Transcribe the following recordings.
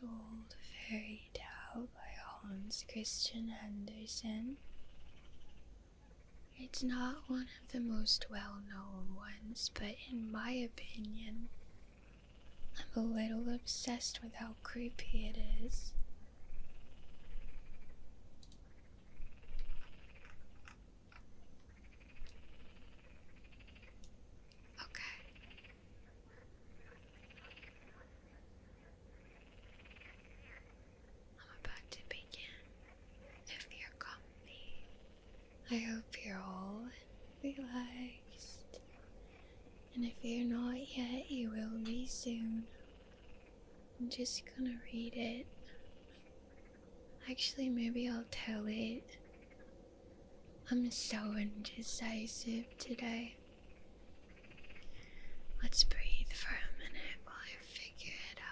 old fairy tale by Hans Christian Andersen. It's not one of the most well-known ones, but in my opinion, I'm a little obsessed with how creepy it is. Okay. I'm about to begin. If you're comfy, I hope you're all relaxed. And if you're not yet, you will be soon. I'm just gonna read it. Actually, maybe I'll tell it. I'm so indecisive today. Let's breathe for a minute while I figure it out.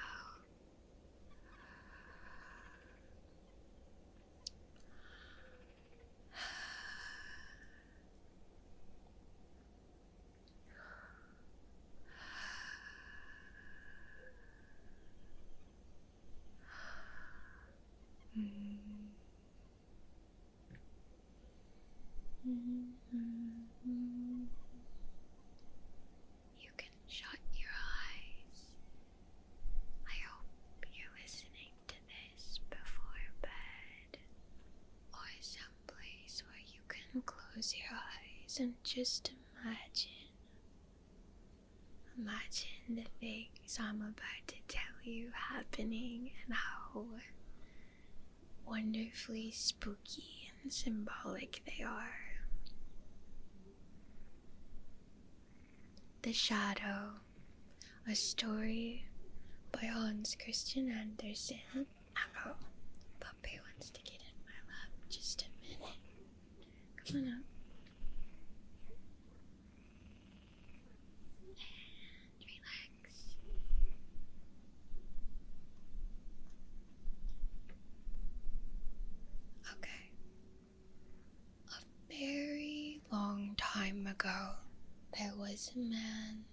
You can shut your eyes. I hope you're listening to this before bed, or someplace where you can close your eyes and just imagine the things I'm about to tell you happening and how wonderfully spooky and symbolic they are. The Shadow, a story by Hans Christian Andersen. Oh, puppy wants to get in my lap. Just a minute. Come on up. And relax. Okay. A very long time ago, there was a man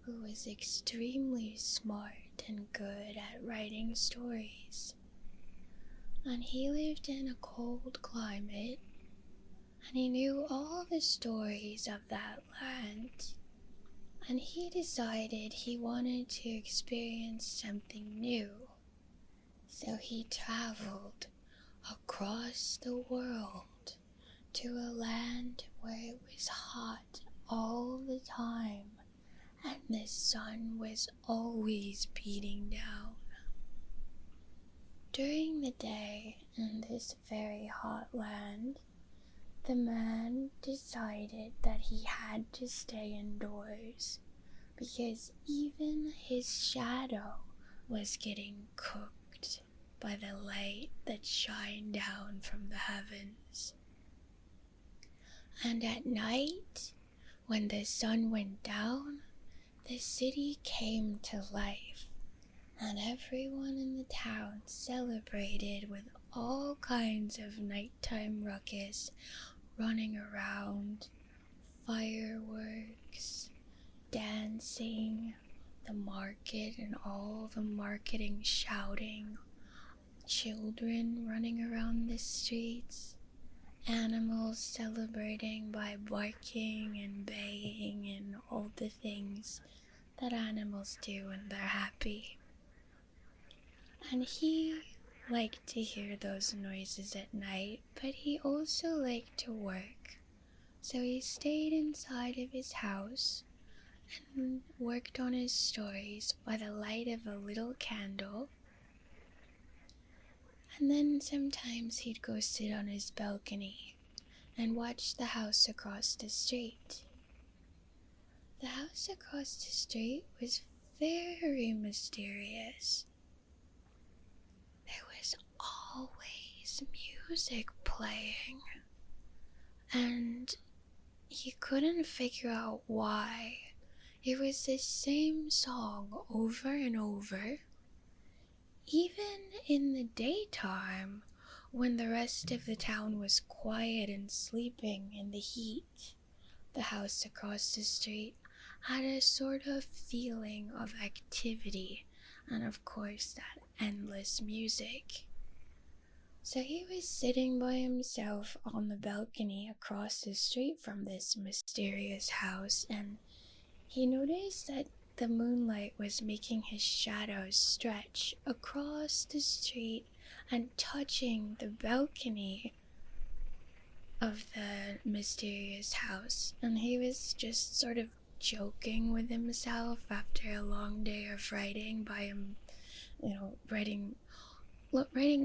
who was extremely smart and good at writing stories. And he lived in a cold climate, and he knew all the stories of that land. And he decided he wanted to experience something new. So he traveled across the world to a land where it was hot all the time and the sun was always beating down. During the day in this very hot land, the man decided that he had to stay indoors because even his shadow was getting cooked by the light that shined down from the heavens. And at night, when the sun went down, the city came to life, and everyone in the town celebrated with all kinds of nighttime ruckus, running around, fireworks, dancing, the market and all the marketing shouting, children running around the streets, animals celebrating by barking and baying and all the things that animals do when they're happy. And he liked to hear those noises at night, but he also liked to work. So he stayed inside of his house and worked on his stories by the light of a little candle. And then sometimes he'd go sit on his balcony and watch the house across the street. The house across the street was very mysterious. There was always music playing, and he couldn't figure out why. It was the same song over and over. Even in the daytime, when the rest of the town was quiet and sleeping in the heat, the house across the street had a sort of feeling of activity and of course that endless music. So he was sitting by himself on the balcony across the street from this mysterious house, and he noticed that the moonlight was making his shadows stretch across the street and touching the balcony of the mysterious house. And he was just sort of joking with himself after a long day of writing by him. Writing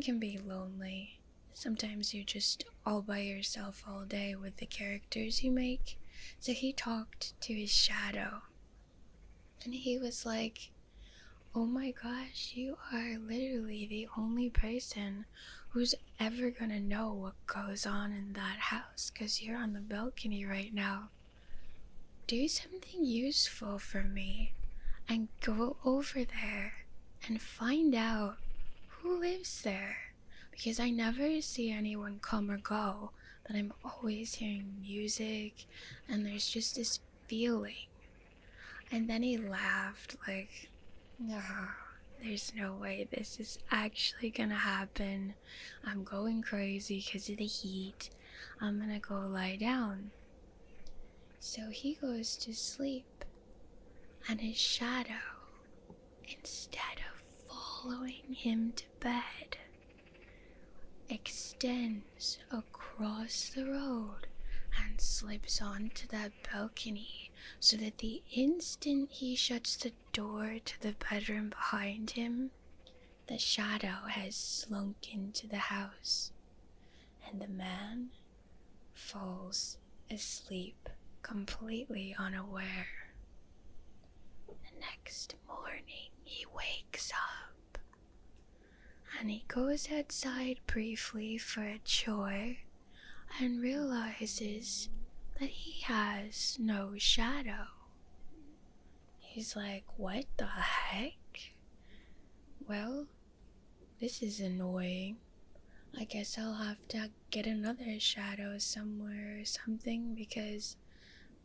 can be lonely. Sometimes you're just all by yourself all day with the characters you make. So he talked to his shadow. And he was like, "Oh my gosh, you are literally the only person who's ever gonna know what goes on in that house because you're on the balcony right now. Do something useful for me and go over there and find out who lives there, because I never see anyone come or go, but I'm always hearing music and there's just this feeling." And then he laughed like, "No, there's no way this is actually gonna happen. I'm going crazy because of the heat. I'm gonna go lie down." So he goes to sleep, and his shadow, instead of following him to bed, extends across the road and slips onto that balcony, so that the instant he shuts the door to the bedroom behind him, the shadow has slunk into the house, and the man falls asleep completely unaware. The next morning he wakes up and he goes outside briefly for a chore and realizes that he has no shadow. He's like, "What the heck? Well, this is annoying. I guess I'll have to get another shadow somewhere or something because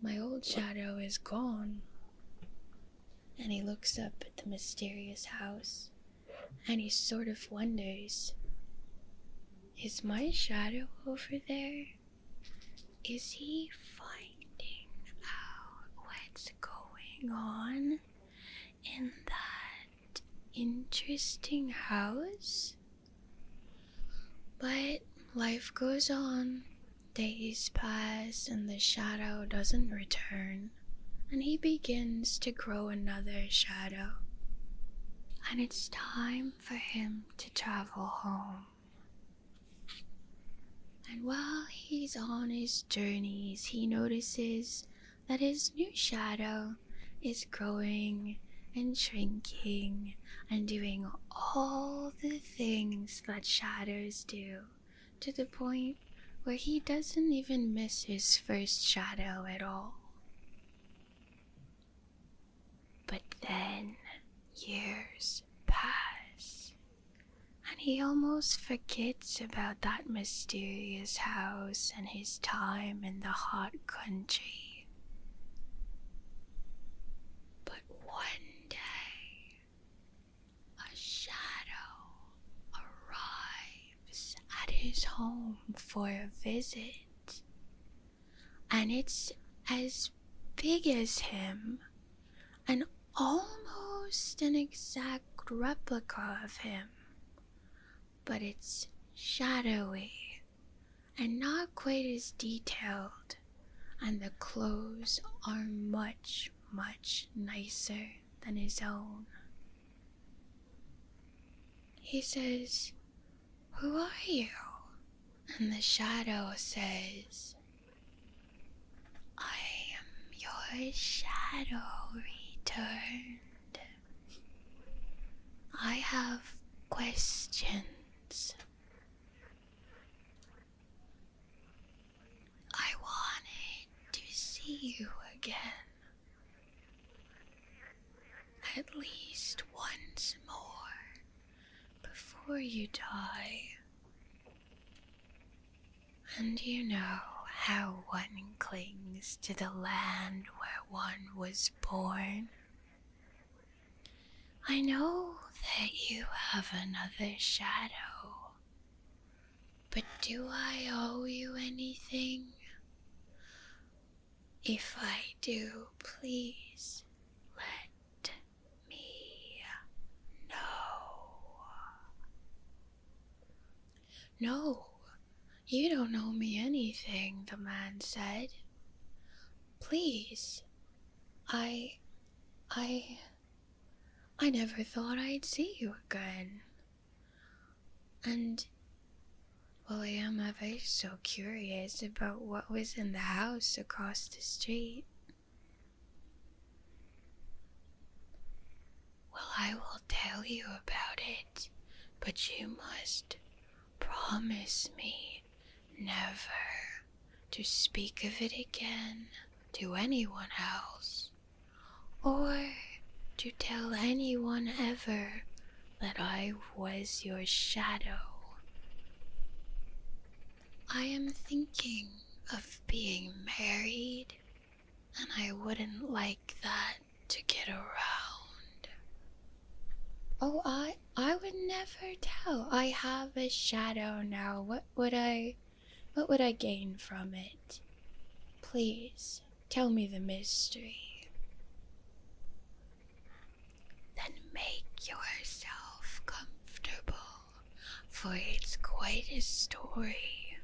my old shadow is gone." And he looks up at the mysterious house and he sort of wonders, is my shadow over there? Is he finding out what's going on in that interesting house? But life goes on. Days pass and the shadow doesn't return, and he begins to grow another shadow. And it's time for him to travel home. And while he's on his journeys, he notices that his new shadow is growing and shrinking and doing all the things that shadows do, to the point where he doesn't even miss his first shadow at all. But then years pass, and he almost forgets about that mysterious house and his time in the hot country. But one day, a shadow arrives at his home for a visit, and it's as big as him and almost an exact replica of him, but it's shadowy and not quite as detailed, and the clothes are much, much nicer than his own. He says, "Who are you?" And the shadow says, "I am your shadow returned. I have questions. I wanted to see you again, at least once more, before you die. And you know how one clings to the land where one was born. I know that you have another shadow, but do I owe you anything? If I do, please let me know. No, you don't owe me anything, the man said. Please, I never thought I'd see you again. And, well, I am ever so curious about what was in the house across the street. Well, I will tell you about it, but you must promise me never to speak of it again to anyone else, or to tell anyone ever that I was your shadow. I am thinking of being married, and I wouldn't like that to get around. Oh, I would never tell. I have a shadow now. What would I gain from it? Please, tell me the mystery. Then make yourself comfortable, for it's quite a story.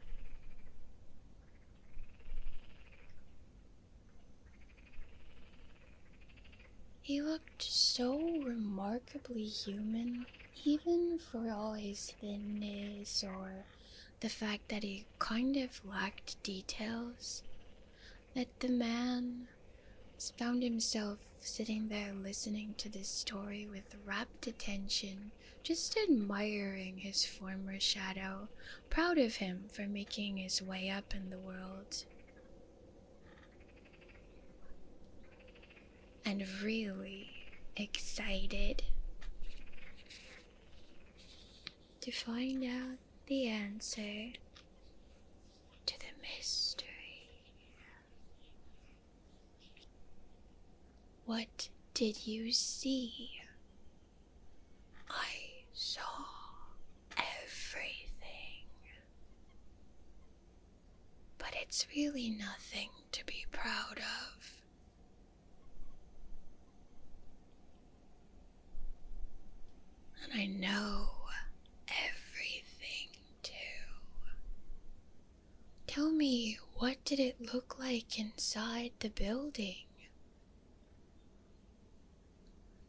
He looked so remarkably human, even for all his thinness or the fact that he kind of lacked details, that the man found himself sitting there listening to this story with rapt attention, just admiring his former shadow, proud of him for making his way up in the world. And really excited to find out the answer to the mystery. What did you see? I saw everything. But it's really nothing to be proud of. And I know everything too. Tell me, what did it look like inside the building?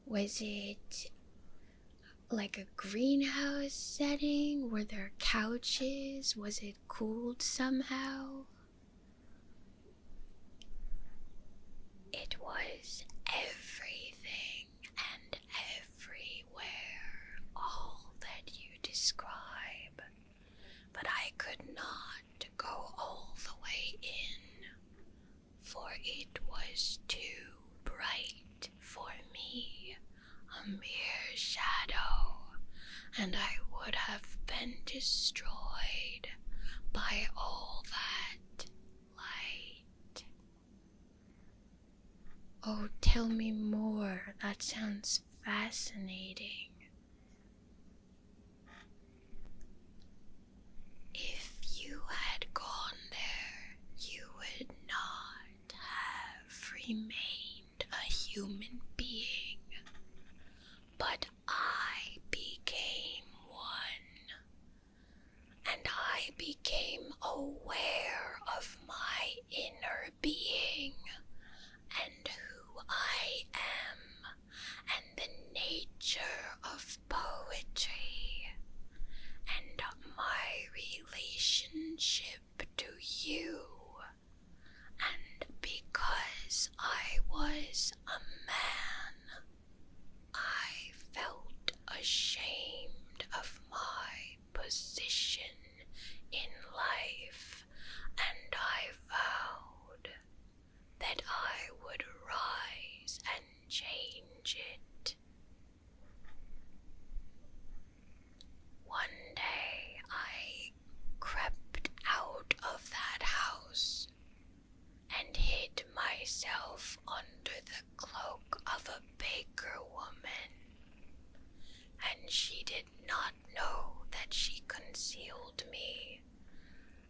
Was it like a greenhouse setting? Were there couches? Was it cooled somehow? It was everything and everywhere, all that you describe. But I could not go all the way in, for it was too bright for me, a mere shadow, and I would have been destroyed by all that light. Oh, tell me more. That sounds fascinating. If you had gone there, you would not have remained a human being. But I became one, and I became aware of my inner being and who I am and the nature of poetry and my relationship to you. And because I was a man, I felt ashamed of my position in life, and I vowed that I would rise and change it. did not know that she concealed me.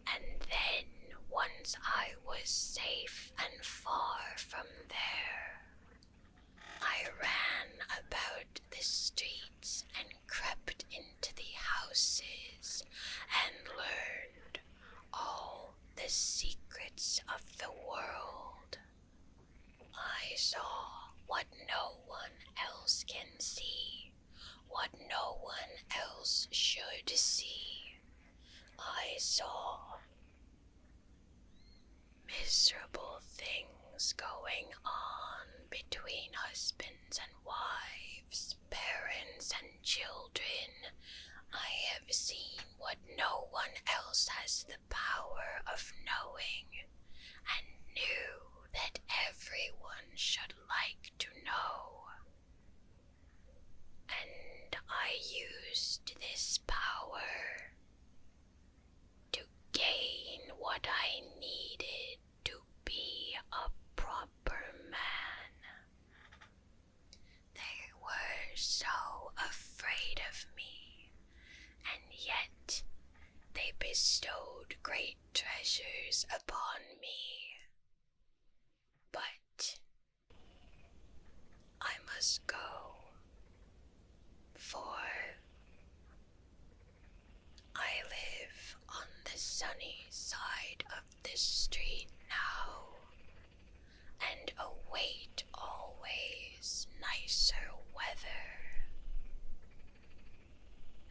And then, once I was safe and far from there, I ran about the streets and crept into the houses and learned all the secrets of the world. I saw what no one else can see, what no one else should see. I saw miserable things going on between husbands and wives, parents and children. I have seen what no one else has the power of knowing, and knew that everyone should like to know. And I used this power to gain what I needed to be a proper man. They were so afraid of me, and yet they bestowed great treasures upon me. But I must go, for I live on the sunny side of the street now, and await always nicer weather.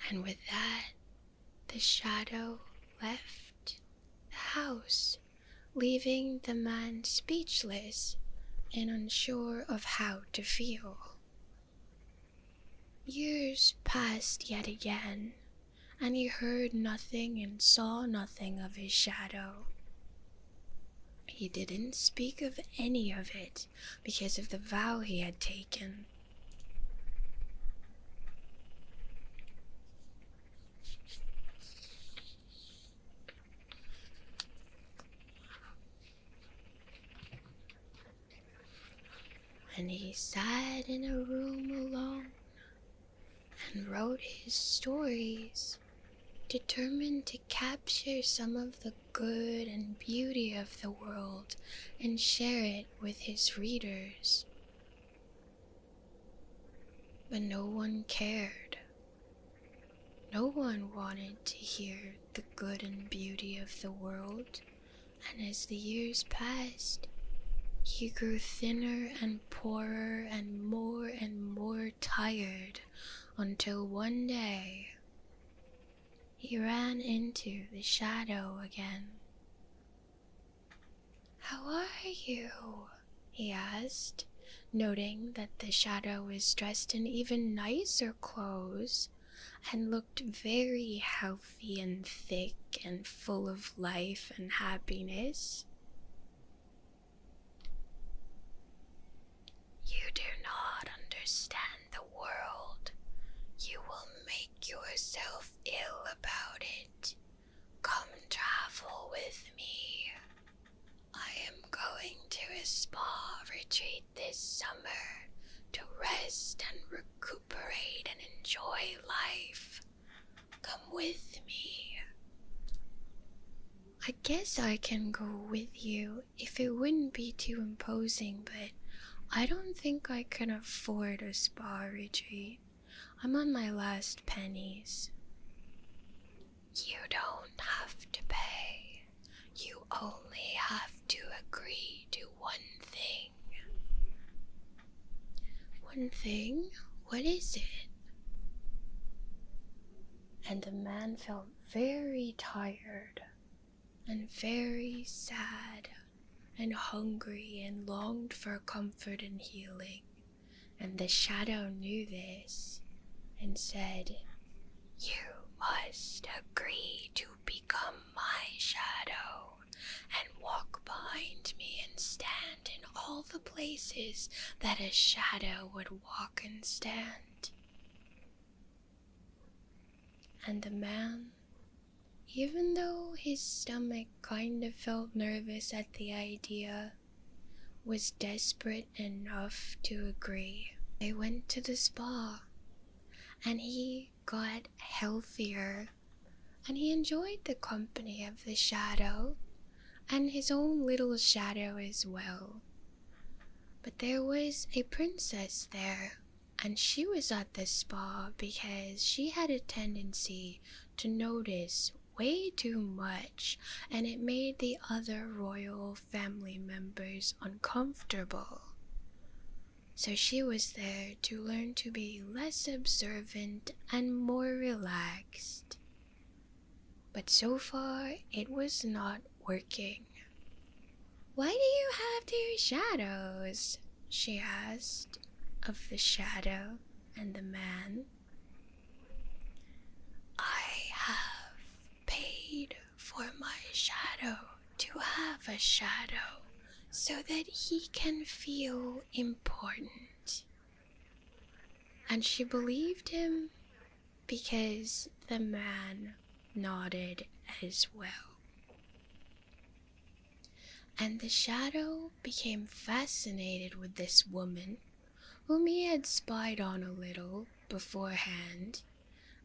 And with that, the shadow left the house, leaving the man speechless and unsure of how to feel. Years passed yet again, and he heard nothing and saw nothing of his shadow. He didn't speak of any of it because of the vow he had taken. And he sat in a room alone and wrote his stories, determined to capture some of the good and beauty of the world and share it with his readers. But no one cared. No one wanted to hear the good and beauty of the world, and as the years passed, he grew thinner and poorer and more tired, until one day he ran into the shadow again. "How are you?" he asked, noting that the shadow was dressed in even nicer clothes and looked very healthy and thick and full of life and happiness. "You do not understand the world. You will make yourself ill about it. Come travel with me. I am going to a spa retreat this summer to rest and recuperate and enjoy life. Come with me." "I guess I can go with you if it wouldn't be too imposing, but I don't think I can afford a spa retreat. I'm on my last pennies." "You don't have to pay. You only have to agree to one thing." "One thing? What is it?" And the man felt very tired and very sad and hungry and longed for comfort and healing. And the shadow knew this and said, "You must agree to become my shadow and walk behind me and stand in all the places that a shadow would walk and stand." And the man, even though his stomach kind of felt nervous at the idea, was desperate enough to agree. They went to the spa, and he got healthier, and he enjoyed the company of the shadow, and his own little shadow as well. But there was a princess there, and she was at the spa because she had a tendency to notice way too much, and it made the other royal family members uncomfortable. So she was there to learn to be less observant and more relaxed. But so far, it was not working. "Why do you have two shadows?" she asked of the shadow and the man. "I have paid for my shadow to have a shadow so that he can feel important." And she believed him because the man nodded as well. And the shadow became fascinated with this woman, whom he had spied on a little beforehand,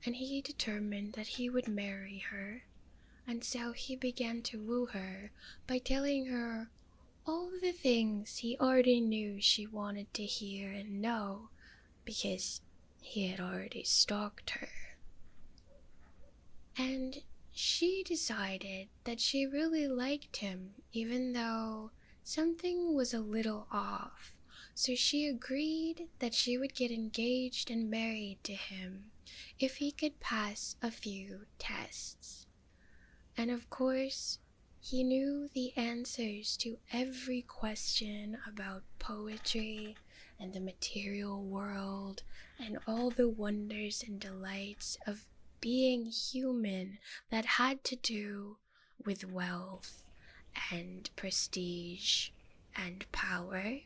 and he determined that he would marry her. And so he began to woo her by telling her all the things he already knew she wanted to hear and know, because he had already stalked her. And she decided that she really liked him, even though something was a little off. So she agreed that she would get engaged and married to him if he could pass a few tests. And of course, he knew the answers to every question about poetry and the material world and all the wonders and delights of being human that had to do with wealth and prestige and power.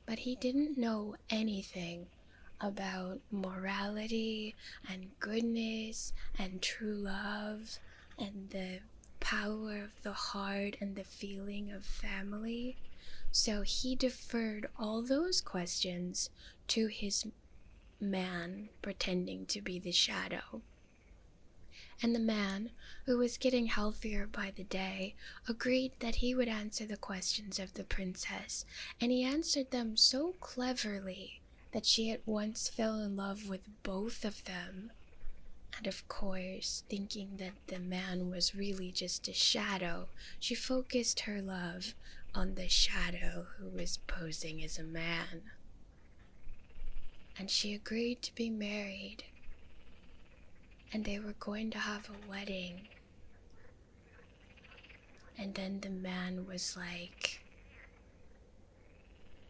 But he didn't know anything about morality and goodness and true love and the power of the heart and the feeling of family. So he deferred all those questions to his man pretending to be the shadow. And the man, who was getting healthier by the day, agreed that he would answer the questions of the princess, and he answered them so cleverly that she at once fell in love with both of them. And of course, thinking that the man was really just a shadow, she focused her love on the shadow who was posing as a man. And she agreed to be married, and they were going to have a wedding. And then the man was like,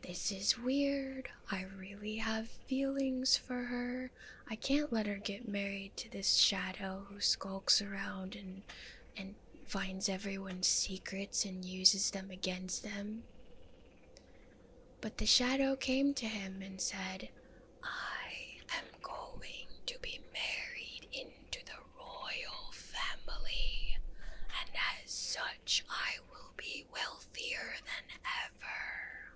"This is weird. I really have feelings for her. I can't let her get married to this shadow who skulks around and finds everyone's secrets and uses them against them." But the shadow came to him and said, "I am going to be married into the royal family, and as such I will be wealthier than ever.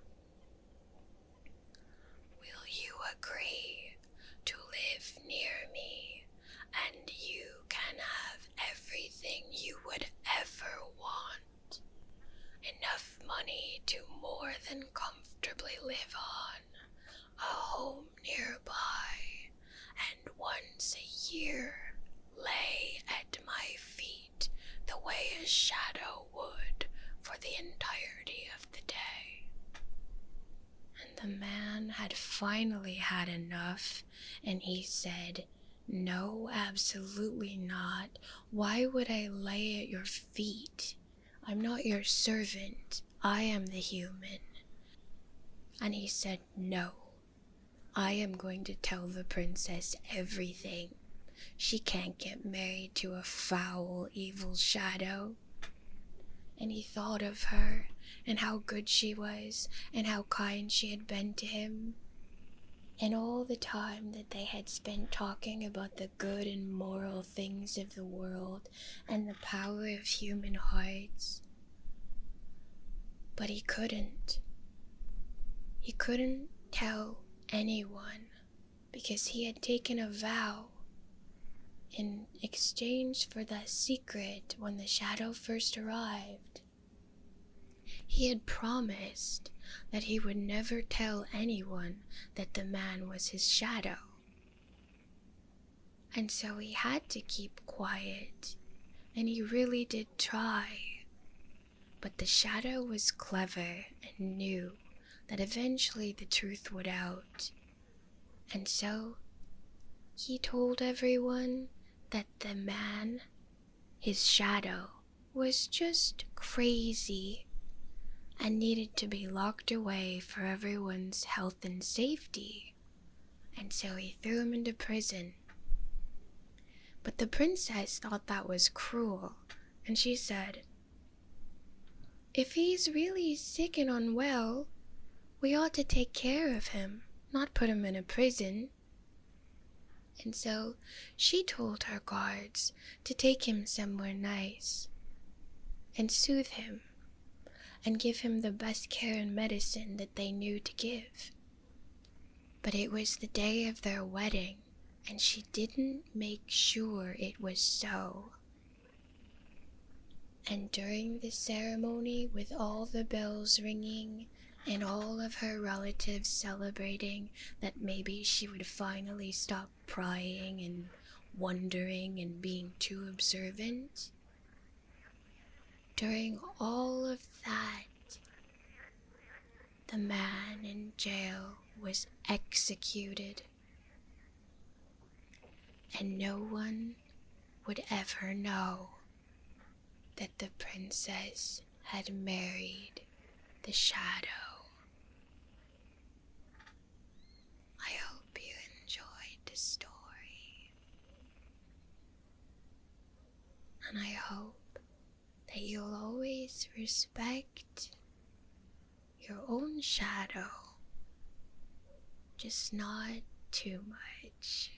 Will you agree to live near me, and you can have everything you would ever want? Enough money to more than comfortably live on, a home nearby, and once a year lay at my feet the way a shadow would for the entirety of the day." And the man had finally had enough, and he said, "No, absolutely not. Why would I lay at your feet? I'm not your servant. I am the human." And he said, "No, I am going to tell the princess everything. She can't get married to a foul, evil shadow." And he thought of her, and how good she was, and how kind she had been to him, and all the time that they had spent talking about the good and moral things of the world and the power of human hearts. But he couldn't. He couldn't tell anyone because he had taken a vow in exchange for that secret when the shadow first arrived. He had promised that he would never tell anyone that the man was his shadow. And so he had to keep quiet, and he really did try. But the shadow was clever and knew that eventually the truth would out. And so he told everyone that the man, his shadow, was just crazy and needed to be locked away for everyone's health and safety. And so he threw him into prison. But the princess thought that was cruel, and she said, "If he's really sick and unwell, we ought to take care of him, not put him in a prison." And so she told her guards to take him somewhere nice and soothe him and give him the best care and medicine that they knew to give. But it was the day of their wedding, and she didn't make sure it was so. And during the ceremony, with all the bells ringing and all of her relatives celebrating that maybe she would finally stop prying and wondering and being too observant, during all of that, the man in jail was executed, and no one would ever know that the princess had married the shadow. I hope you enjoyed the story, and I hope that you'll always respect your own shadow, just not too much.